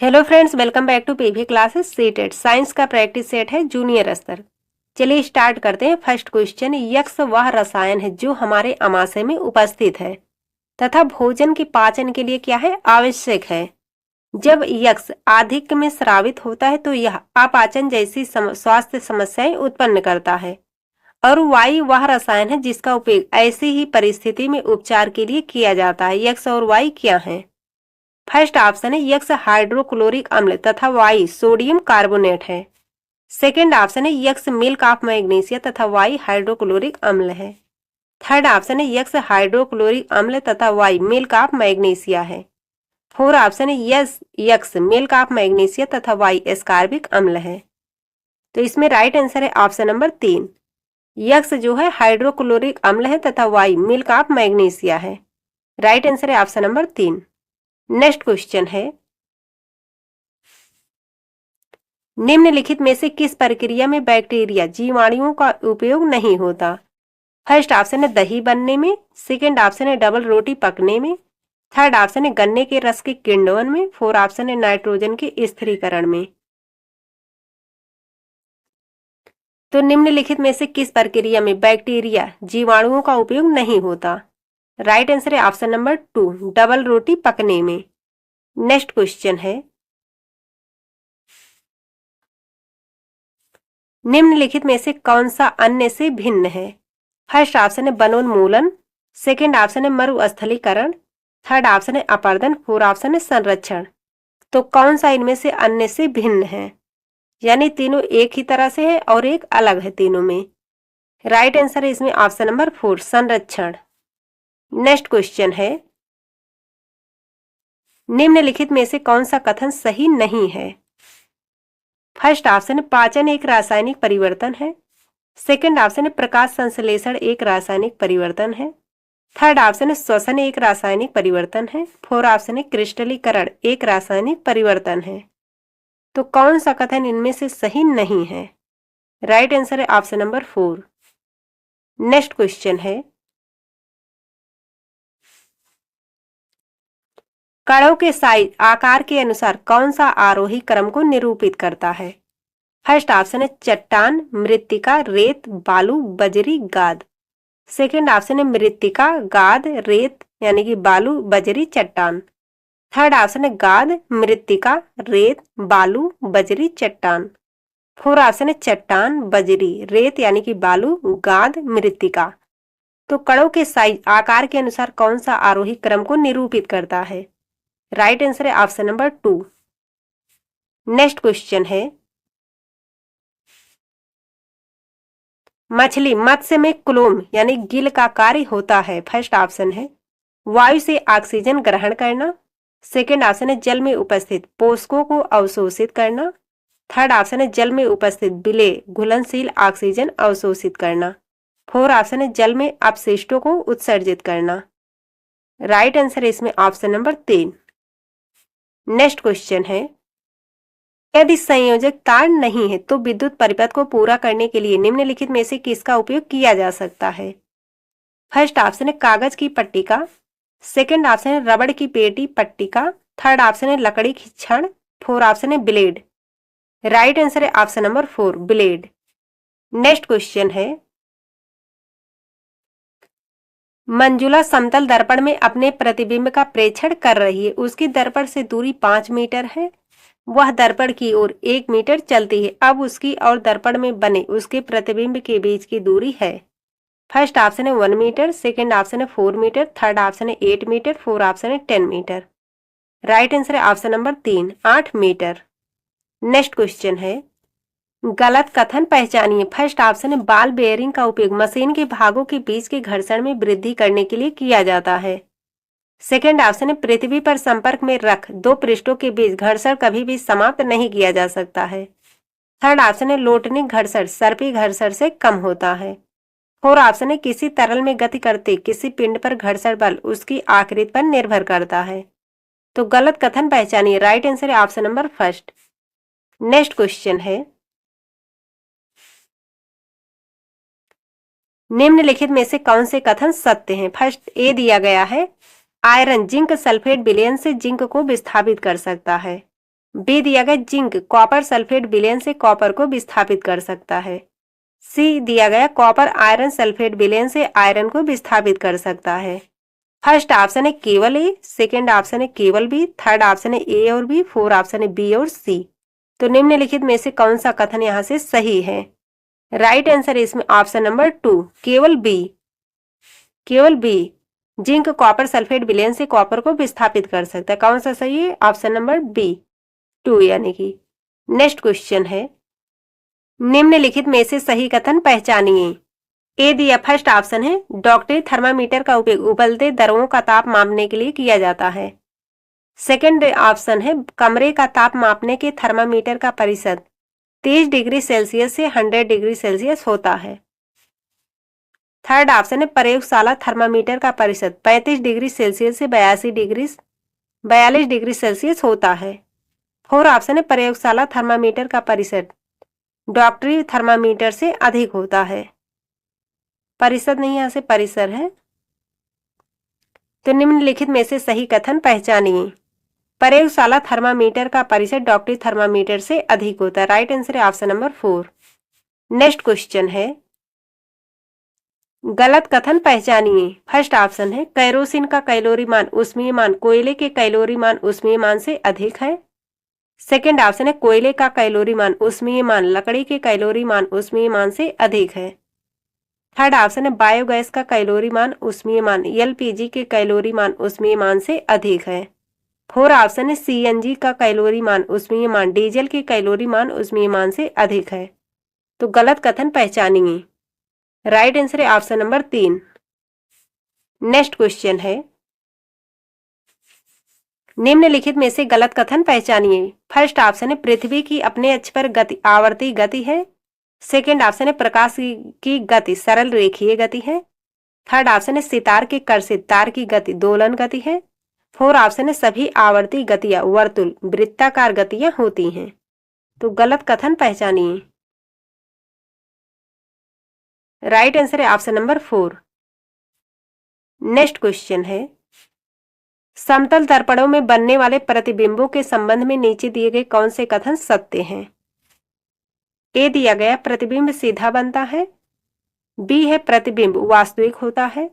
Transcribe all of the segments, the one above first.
Hello friends, welcome back to PV classes CTET science का practice set है junior स्तर। चलिए स्टार्ट करते हैं। फर्स्ट क्वेश्चन, यक्स वह रसायन है जो हमारे आमाशय में उपस्थित है तथा भोजन के पाचन के लिए क्या है, आवश्यक है। जब यक्स अधिक में स्रावित होता है तो यह अपाचन जैसी स्वास्थ्य समस्याएं उत्पन्न करता है। और वाई वह रसायन है जिसका उपयोग ऐसी ही परिस्थिति में उपचार के लिए किया जाता है। यक्स और वाई क्या है? फर्स्ट ऑप्शन है यक्स हाइड्रोक्लोरिक अम्ल तथा वाई सोडियम कार्बोनेट है। सेकंड ऑप्शन है यक्स मिल्क ऑफ मैग्नीशिया तथा वाई हाइड्रोक्लोरिक अम्ल है। थर्ड ऑप्शन है यक्स हाइड्रोक्लोरिक अम्ल तथा वाई मिल्क ऑफ मैग्नीशिया है। फोर ऑप्शन है यक्स मिल्क ऑफ मैग्नीशिया तथा वाई एस्कार्बिक अम्ल है। तो इसमें राइट आंसर है ऑप्शन नंबर 3। यक्स जो है हाइड्रोक्लोरिक अम्ल है तथा वाई मिल्क ऑफ मैग्नीशिया है। राइट आंसर है ऑप्शन नंबर 3। नेक्स्ट क्वेश्चन है, निम्नलिखित में से किस प्रक्रिया में बैक्टीरिया जीवाणुओं का उपयोग नहीं होता? फर्स्ट ऑप्शन है दही बनने में, सेकंड ऑप्शन है डबल रोटी पकने में, थर्ड ऑप्शन है गन्ने के रस के किण्वन में, फोर ऑप्शन है नाइट्रोजन के स्थिरीकरण में। तो निम्नलिखित में से किस प्रक्रिया में बैक्टीरिया जीवाणुओं का उपयोग नहीं होता? राइट आंसर है ऑप्शन नंबर 2, डबल रोटी पकने में। नेक्स्ट क्वेश्चन है, निम्नलिखित में से कौन सा अन्य से भिन्न है? फर्स्ट ऑप्शन है वनोन्मूलन, सेकंड ऑप्शन है मरुस्थलीकरण, थर्ड ऑप्शन है अपर्दन, फोर ऑप्शन है संरक्षण। तो कौन सा इनमें से अन्य से भिन्न है? यानी तीनों एक ही तरह से है और एक अलग है तीनों में। राइट आंसर है इसमें ऑप्शन नंबर 4, संरक्षण। नेक्स्ट क्वेश्चन है, निम्नलिखित में से कौन सा कथन सही नहीं है? फर्स्ट ऑप्शन है पाचन एक रासायनिक परिवर्तन है, सेकंड ऑप्शन है प्रकाश संश्लेषण एक रासायनिक परिवर्तन है, थर्ड ऑप्शन है श्वसन एक रासायनिक परिवर्तन है, फोर ऑप्शन है क्रिस्टलीकरण एक रासायनिक परिवर्तन है। तो कौन सा कथन इनमें से सही नहीं है? राइट आंसर है ऑप्शन नंबर 4। नेक्स्ट क्वेश्चन है, कणों के साइज आकार के अनुसार कौन सा आरोही क्रम को निरूपित करता है? फर्स्ट ऑप्शन है चट्टान, मृत्तिका, रेत, बालू, बजरी, गाद। सेकंड ऑप्शन है मृत्तिका, गाद, रेत यानी कि बालू, बजरी, चट्टान। थर्ड ऑप्शन है गाद, मृत्तिका, रेत, बालू, बजरी, चट्टान। फोर ऑप्शन है चट्टान, बजरी, रेत यानी कि बालू, गाद, मृत्तिका। तो कणों के साइज आकार के अनुसार कौन सा आरोही क्रम को निरूपित करता है? राइट आंसर है ऑप्शन नंबर 2। नेक्स्ट क्वेश्चन है, मछली मत्स्य में क्लोम यानी गिल का कार्य होता है। फर्स्ट ऑप्शन है वायु से ऑक्सीजन ग्रहण करना, सेकंड ऑप्शन है जल में उपस्थित पोषकों को अवशोषित करना, थर्ड ऑप्शन है जल में उपस्थित विलेय घुलनशील ऑक्सीजन अवशोषित करना, फोर ऑप्शन है जल में अपशिष्टों को उत्सर्जित करना। राइट आंसर है इसमें ऑप्शन नंबर 3। नेक्स्ट क्वेश्चन है, यदि संयोजक तार नहीं है तो विद्युत परिपथ को पूरा करने के लिए निम्नलिखित में से किसका उपयोग किया जा सकता है? फर्स्ट ऑप्शन है कागज की पट्टिका, सेकंड ऑप्शन है रबड़ की पेटी पट्टिका, थर्ड ऑप्शन है लकड़ी की छड़, फोर ऑप्शन है ब्लेड। राइट आंसर है option number 4, blade. Next question है, मंजुला समतल दर्पण में अपने प्रतिबिंब का प्रेक्षण कर रही है। उसकी दर्पण से दूरी 5 मीटर है। वह दर्पण की ओर 1 मीटर चलती है। अब उसकी और दर्पण में बने उसके प्रतिबिंब के बीच की दूरी है। फर्स्ट ऑप्शन है 1 मीटर, सेकंड ऑप्शन है 4 मीटर, थर्ड ऑप्शन है 8 मीटर, फोर ऑप्शन है 10 मीटर। राइट आंसर है option number 3, 8 metre. Next question है, गलत कथन पहचानिए। फर्स्ट ऑप्शन है बॉल बेयरिंग का उपयोग मशीन के भागों के बीच के घर्षण में वृद्धि करने के लिए किया जाता है। सेकंड ऑप्शन है पृथ्वी पर संपर्क में रख दो पृष्ठों के बीच घर्षण कभी भी समाप्त नहीं किया जा सकता है। थर्ड ऑप्शन है लोटनिक घर्षण सर्पी घर्षण से कम होता है। फोर ऑप्शन है किसी तरल में गति करते किसी पिंड पर घर्षण बल उसकी आकृति पर निर्भर करता है। तो गलत कथन पहचानिए। राइट आंसर है ऑप्शन नंबर 1। नेक्स्ट क्वेश्चन है, निम्नलिखित में से कौन से कथन सत्य हैं? फर्स्ट ए दिया गया है आयरन जिंक सल्फेट विलयन से जिंक को विस्थापित कर सकता है। बी दिया गया जिंक कॉपर सल्फेट विलयन से कॉपर को विस्थापित कर सकता है। सी दिया गया कॉपर आयरन सल्फेट विलयन से आयरन को विस्थापित कर सकता है। फर्स्ट ऑप्शन है केवल ए, सेकेंड ऑप्शन है केवल बी, थर्ड ऑप्शन है ए और बी, फोर्थ ऑप्शन है बी और सी। तो निम्नलिखित में से कौन सा कथन यहाँ से सही है? राइट आंसर है इसमें ऑप्शन नंबर 2 केवल बी। केवल बी जिंक कॉपर सल्फेट विलयन से कॉपर को विस्थापित कर सकता है। कौन सा सही है? ऑप्शन नंबर बी 2 यानी कि। नेक्स्ट क्वेश्चन है निम्नलिखित में से सही कथन पहचानिए। ए दिया फर्स्ट ऑप्शन है डॉक्टरी थर्मामीटर का उपयोग उबलते द्रवों का ताप मापने के लिए किया जाता है। सेकेंड ऑप्शन है कमरे का ताप मापने के थर्मामीटर का परिशद 30 डिग्री सेल्सियस से 100 डिग्री सेल्सियस होता है। थर्ड ऑप्शन है प्रयोगशाला थर्मामीटर का परिशद 35 डिग्री सेल्सियस से 42 डिग्री सेल्सियस होता है। फोर्थ ऑप्शन है प्रयोगशाला थर्मामीटर का परिशद डॉक्टरी थर्मामीटर से अधिक होता है। परिशद नहीं, यहाँ से परिसर है। तो निम्नलिखित में से सही कथन पहचानिए। प्रयोगशाला थर्मामीटर का परिशद डॉक्टरी थर्मामीटर से अधिक होता है। राइट आंसर है ऑप्शन नंबर 4। नेक्स्ट क्वेश्चन है गलत कथन पहचानिए। फर्स्ट ऑप्शन है कैरोसिन का कैलोरी मान ऊष्मीय मान कोयले के कैलोरी मान ऊष्मीय मान से अधिक है। सेकेंड ऑप्शन है कोयले का कैलोरी मान ऊष्मीय मान लकड़ी के कैलोरी मान ऊष्मीय मान से अधिक है। थर्ड ऑप्शन है बायोगैस का कैलोरी मान ऊष्मीय मान एलपीजी के कैलोरी मान ऊष्मीय मान से अधिक है। फोर्थ ऑप्शन है सीएनजी का कैलोरी मान ऊष्मीय मान डीजल के कैलोरी मान ऊष्मीय मान से अधिक है। तो गलत कथन पहचानिए। राइट आंसर है ऑप्शन नंबर 3। नेक्स्ट क्वेश्चन है निम्नलिखित में से गलत कथन पहचानिए। फर्स्ट ऑप्शन है पृथ्वी की अपने अक्ष पर गति आवर्ती गति है। सेकेंड ऑप्शन है प्रकाश की गति सरल रेखीय गति है। थर्ड ऑप्शन है सितार के कर्षित तार की गति दोलन गति है। फोर्थ ऑप्शन है सभी आवर्ती गतियां वर्तुल वृत्ताकार गतियां होती हैं। तो गलत कथन पहचानिए। राइट आंसर है ऑप्शन नंबर 4। नेक्स्ट क्वेश्चन है समतल दर्पणों में बनने वाले प्रतिबिंबों के संबंध में नीचे दिए गए कौन से कथन सत्य हैं? ए दिया गया प्रतिबिंब सीधा बनता है। बी है प्रतिबिंब वास्तविक होता है।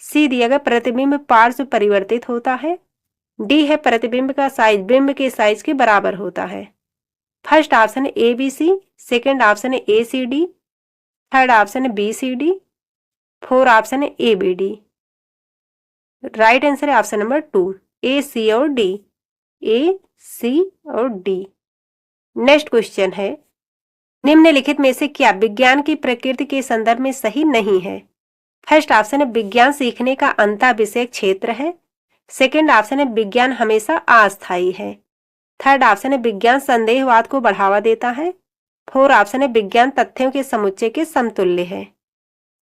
सी दिया गया प्रतिबिंब पार्श्व परिवर्तित होता है। डी है प्रतिबिंब का साइज बिंब के साइज के बराबर होता है। फर्स्ट ऑप्शन है A B C, second option है A C D, third option है B C D, fourth option है A B D. Right answer है ऑप्शन नंबर 2 ए सी और डी। ए सी और डी। नेक्स्ट क्वेश्चन है निम्नलिखित में से क्या विज्ञान की प्रकृति के संदर्भ में सही नहीं है? फर्स्ट ऑप्शन है विज्ञान सीखने का अंतः विषय क्षेत्र है। सेकेंड ऑप्शन है विज्ञान हमेशा अस्थायी है। थर्ड ऑप्शन है विज्ञान संदेहवाद को बढ़ावा देता है। फोर्थ ऑप्शन है विज्ञान तथ्यों के समुच्चय के समतुल्य है।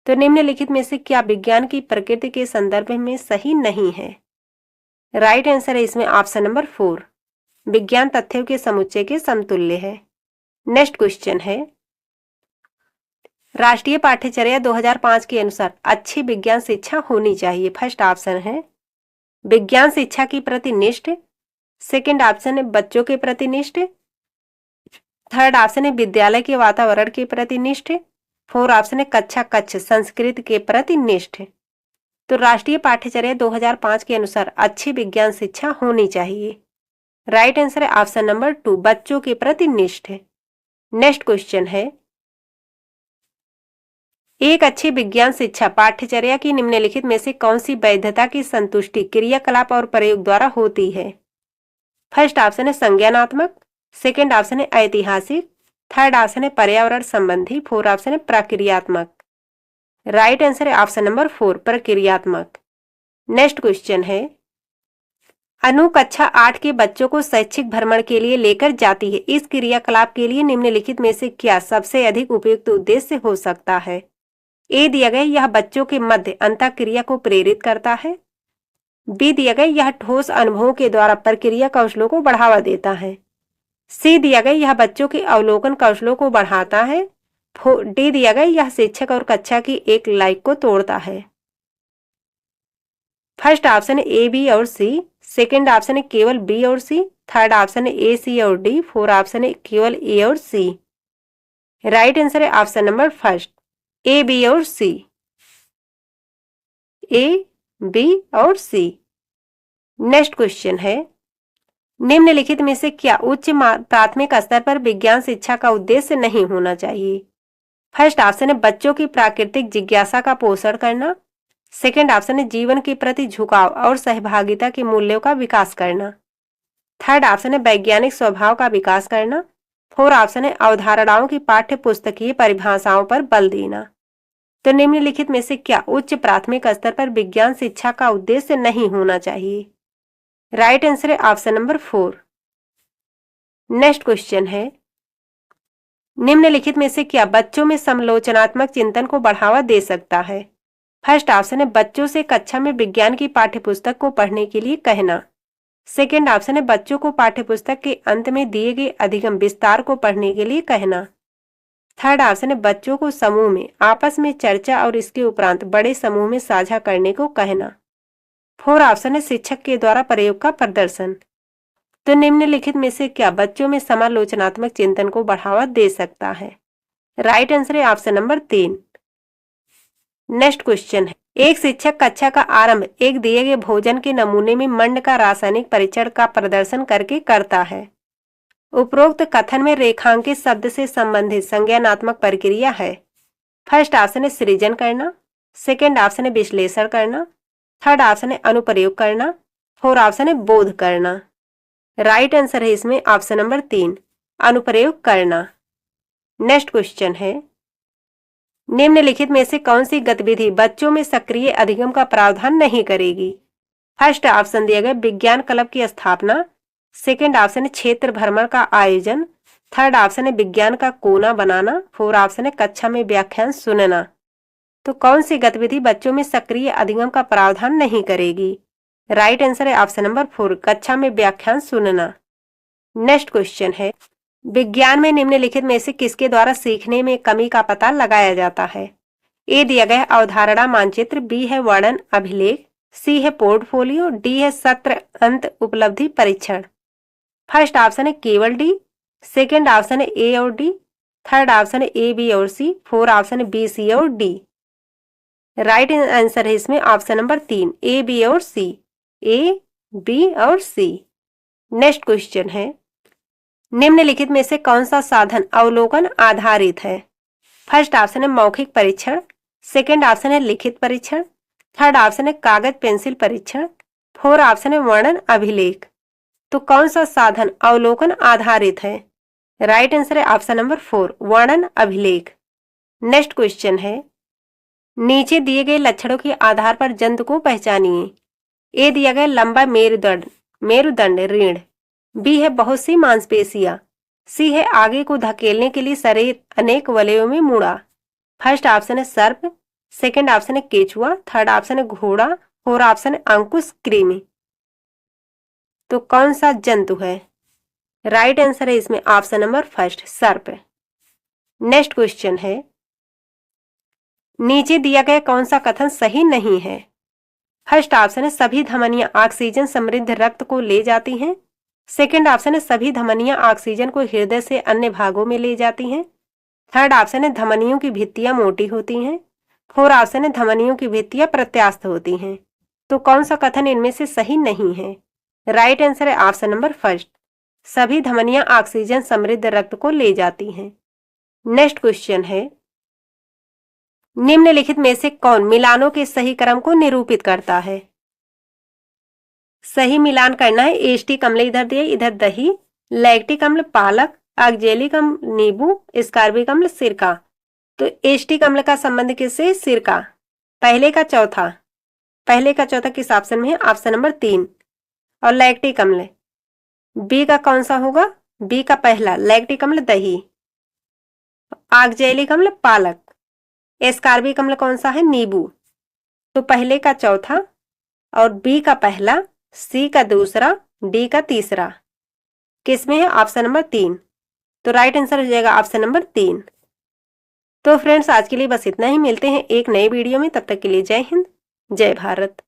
तो निम्नलिखित में से क्या विज्ञान की प्रकृति के संदर्भ में सही नहीं है? राइट आंसर है इसमें ऑप्शन नंबर 4 विज्ञान तथ्यों के समुच्चय के समतुल्य है। नेक्स्ट क्वेश्चन है राष्ट्रीय पाठ्यचर्या 2005 के अनुसार अच्छी विज्ञान शिक्षा होनी चाहिए। फर्स्ट ऑप्शन है विज्ञान शिक्षा की प्रति निष्ठ। सेकेंड ऑप्शन है बच्चों के प्रति निष्ठ। थर्ड ऑप्शन है विद्यालय के वातावरण के प्रति निष्ठ। फोर्थ ऑप्शन है कक्षा कक्ष संस्कृत के प्रति निष्ठ। तो राष्ट्रीय पाठ्यचर्या 2005 के अनुसार अच्छी विज्ञान शिक्षा होनी चाहिए। राइट आंसर है ऑप्शन नंबर 2 बच्चों के प्रति निष्ठ। नेक्स्ट क्वेश्चन है एक अच्छी विज्ञान शिक्षा पाठ्यचर्या की निम्नलिखित में से कौन सी वैधता की संतुष्टि क्रियाकलाप और प्रयोग द्वारा होती है? फर्स्ट ऑप्शन है संज्ञानात्मक, सेकेंड ऑप्शन है ऐतिहासिक, थर्ड ऑप्शन है पर्यावरण संबंधी, फोर्थ ऑप्शन है प्रक्रियात्मक। राइट आंसर है ऑप्शन नंबर 4 प्रक्रियात्मक। नेक्स्ट क्वेश्चन है अनु कक्षा 8 के बच्चों को शैक्षिक भ्रमण के लिए लेकर जाती है। इस क्रियाकलाप के लिए निम्नलिखित में से क्या सबसे अधिक उपयुक्त उद्देश्य हो सकता है? ए दिया गया यह बच्चों के मध्य अंतःक्रिया को प्रेरित करता है। बी दिया गया यह ठोस अनुभवों के द्वारा प्रक्रिया कौशलों को बढ़ावा देता है। सी दिया गया यह बच्चों के अवलोकन कौशलों को बढ़ाता है। डी दिया गया यह शिक्षक और कक्षा की एक लाइक को तोड़ता है। फर्स्ट ऑप्शन है ए बी और सी, सेकेंड ऑप्शन है केवल बी और सी, थर्ड ऑप्शन है ए, सी और डी, फोर ऑप्शन है केवल ए और सी। राइट आंसर है ऑप्शन नंबर फर्स्ट, ए, बी और सी। ए, बी और सी। नेक्स्ट क्वेश्चन है, निम्नलिखित में से क्या उच्च प्राथमिक स्तर पर विज्ञान शिक्षा का उद्देश्य नहीं होना चाहिए? फर्स्ट ऑप्शन है बच्चों की प्राकृतिक जिज्ञासा का पोषण करना। सेकंड ऑप्शन है जीवन के प्रति झुकाव और सहभागिता के मूल्यों का विकास करना। थर्ड ऑप्शन है वैज्ञानिक स्वभाव का विकास करना। फोर ऑप्शन है अवधारणाओं की पाठ्य पुस्तकीय परिभाषाओं पर बल देना। तो निम्नलिखित में से क्या उच्च प्राथमिक स्तर पर विज्ञान शिक्षा का उद्देश्य नहीं होना चाहिए? राइट आंसर है option number four. Next question है, निम्नलिखित में से क्या बच्चों में समालोचनात्मक चिंतन को बढ़ावा दे सकता है? फर्स्ट ऑप्शन है बच्चों से कक्षा में विज्ञान की पाठ्यपुस्तक को पढ़ने के लिए कहना। सेकेंड ऑप्शन है बच्चों को पाठ्यपुस्तक के अंत में दिए गए अधिगम विस्तार को पढ़ने के लिए कहना। थर्ड ऑप्शन है बच्चों को समूह में आपस में चर्चा और इसके उपरांत बड़े समूह में साझा करने को कहना। फोर ऑप्शन है शिक्षक के द्वारा प्रयोग का प्रदर्शन। तो निम्नलिखित में से क्या बच्चों में समालोचनात्मक चिंतन को बढ़ावा दे सकता है? राइट आंसर है ऑप्शन नंबर 3। नेक्स्ट क्वेश्चन है, एक शिक्षक कक्षा का आरंभ एक दिए गए भोजन के नमूने में मंड का रासायनिक परीक्षण का प्रदर्शन करके करता है। उपरोक्त कथन में रेखांकित शब्द से संबंधित संज्ञानात्मक प्रक्रिया है। फर्स्ट ऑप्शन है सृजन करना। सेकेंड ऑप्शन है विश्लेषण करना। थर्ड ऑप्शन है अनुप्रयोग करना। फोर ऑप्शन है बोध करना। राइट आंसर है इसमें ऑप्शन नंबर 3, अनुप्रयोग करना। नेक्स्ट क्वेश्चन है, निम्नलिखित में से कौन सी गतिविधि बच्चों में सक्रिय अधिगम का प्रावधान नहीं करेगी? फर्स्ट ऑप्शन दिया गया विज्ञान क्लब की स्थापना। सेकेंड ऑप्शन है क्षेत्र भ्रमण का आयोजन। थर्ड ऑप्शन है विज्ञान का कोना बनाना। फोर ऑप्शन है कक्षा में व्याख्यान सुनना। तो कौन सी गतिविधि बच्चों में सक्रिय अधिगम का प्रावधान नहीं करेगी? राइट आंसर है ऑप्शन नंबर 4, कक्षा में व्याख्यान सुनना। नेक्स्ट क्वेश्चन है, विज्ञान में निम्नलिखित में से किसके द्वारा सीखने में कमी का पता लगाया जाता है? ए दिया गया अवधारणा मानचित्र, बी है वर्णन अभिलेख, सी है पोर्टफोलियो, डी है सत्र अंत उपलब्धि परीक्षण। फर्स्ट ऑप्शन है केवल डी। सेकेंड ऑप्शन है ए और डी। थर्ड ऑप्शन है ए, बी और सी। फोर ऑप्शन है बी, सी और डी। राइट आंसर है इसमें ऑप्शन नंबर 3, ए, बी और सी। ए, बी और सी। नेक्स्ट क्वेश्चन है, निम्नलिखित में से कौन सा साधन अवलोकन आधारित है? फर्स्ट ऑप्शन है मौखिक परीक्षण। सेकेंड ऑप्शन है लिखित परीक्षण। थर्ड ऑप्शन है कागज पेंसिल परीक्षण। फोर ऑप्शन है वर्णन अभिलेख। तो कौन सा साधन अवलोकन आधारित है? राइट आंसर है ऑप्शन नंबर 4, वर्णन अभिलेख। नेक्स्ट क्वेश्चन है, नीचे दिए गए लक्षणों के आधार पर जंतु को पहचानिए। ए दिया गया लंबा मेरुदंड रीढ़। बी है बहुत सी मांसपेशियां। सी है आगे को धकेलने के लिए शरीर अनेक वलयों में मुड़ा। फर्स्ट ऑप्शन है सर्प। सेकेंड ऑप्शन है केचुआ। थर्ड ऑप्शन है घोड़ा। फोर ऑप्शन है अंकुश कृमि। तो कौन सा जंतु है? राइट आंसर है इसमें ऑप्शन नंबर फर्स्ट, सर्प। नेक्स्ट क्वेश्चन है, नीचे दिया गया कौन सा कथन सही नहीं है? फर्स्ट ऑप्शन है सभी धमनियां ऑक्सीजन समृद्ध रक्त को ले जाती हैं। सेकेंड ऑप्शन है सभी धमनियां ऑक्सीजन को हृदय से अन्य भागों में ले जाती हैं। थर्ड ऑप्शन है धमनियों की भित्तियां मोटी होती हैं। फोर ऑप्शन है धमनियों की भित्तियां प्रत्यास्थ होती हैं। तो कौन सा कथन इनमें से सही नहीं है? राइट आंसर है ऑप्शन नंबर फर्स्ट, सभी धमनियां ऑक्सीजन समृद्ध रक्त को ले जाती हैं। नेक्स्ट क्वेश्चन है, निम्नलिखित में से कौन मिलानों के सही क्रम को निरूपित करता है? सही मिलान करना है। एस्टिक अम्ल इधर दिए, इधर दही, लैक्टिक अम्ल पालक, ऑक्जेलिक अम्ल नींबू, स्कार्बिक अम्ल सिरका। तो एस्टिक अम्ल का संबंध किससे? सिरका। पहले का चौथा किस ऑप्शन में है? Option number 3। और लैक्टिक अम्ल बी का कौन सा होगा? बी का पहला, लैक्टिक अम्ल दही। ऑक्जेलिक अम्ल पालक। एस्कार्बिक अम्ल कौन सा है? नींबू। तो पहले का चौथा और बी का पहला, सी का दूसरा, डी का तीसरा। किसमें है? Option number 3। तो राइट आंसर हो जाएगा ऑप्शन नंबर 3। तो फ्रेंड्स आज के लिए बस इतना ही। मिलते हैं एक नए वीडियो में, तब तक के लिए जय हिंद, जय भारत।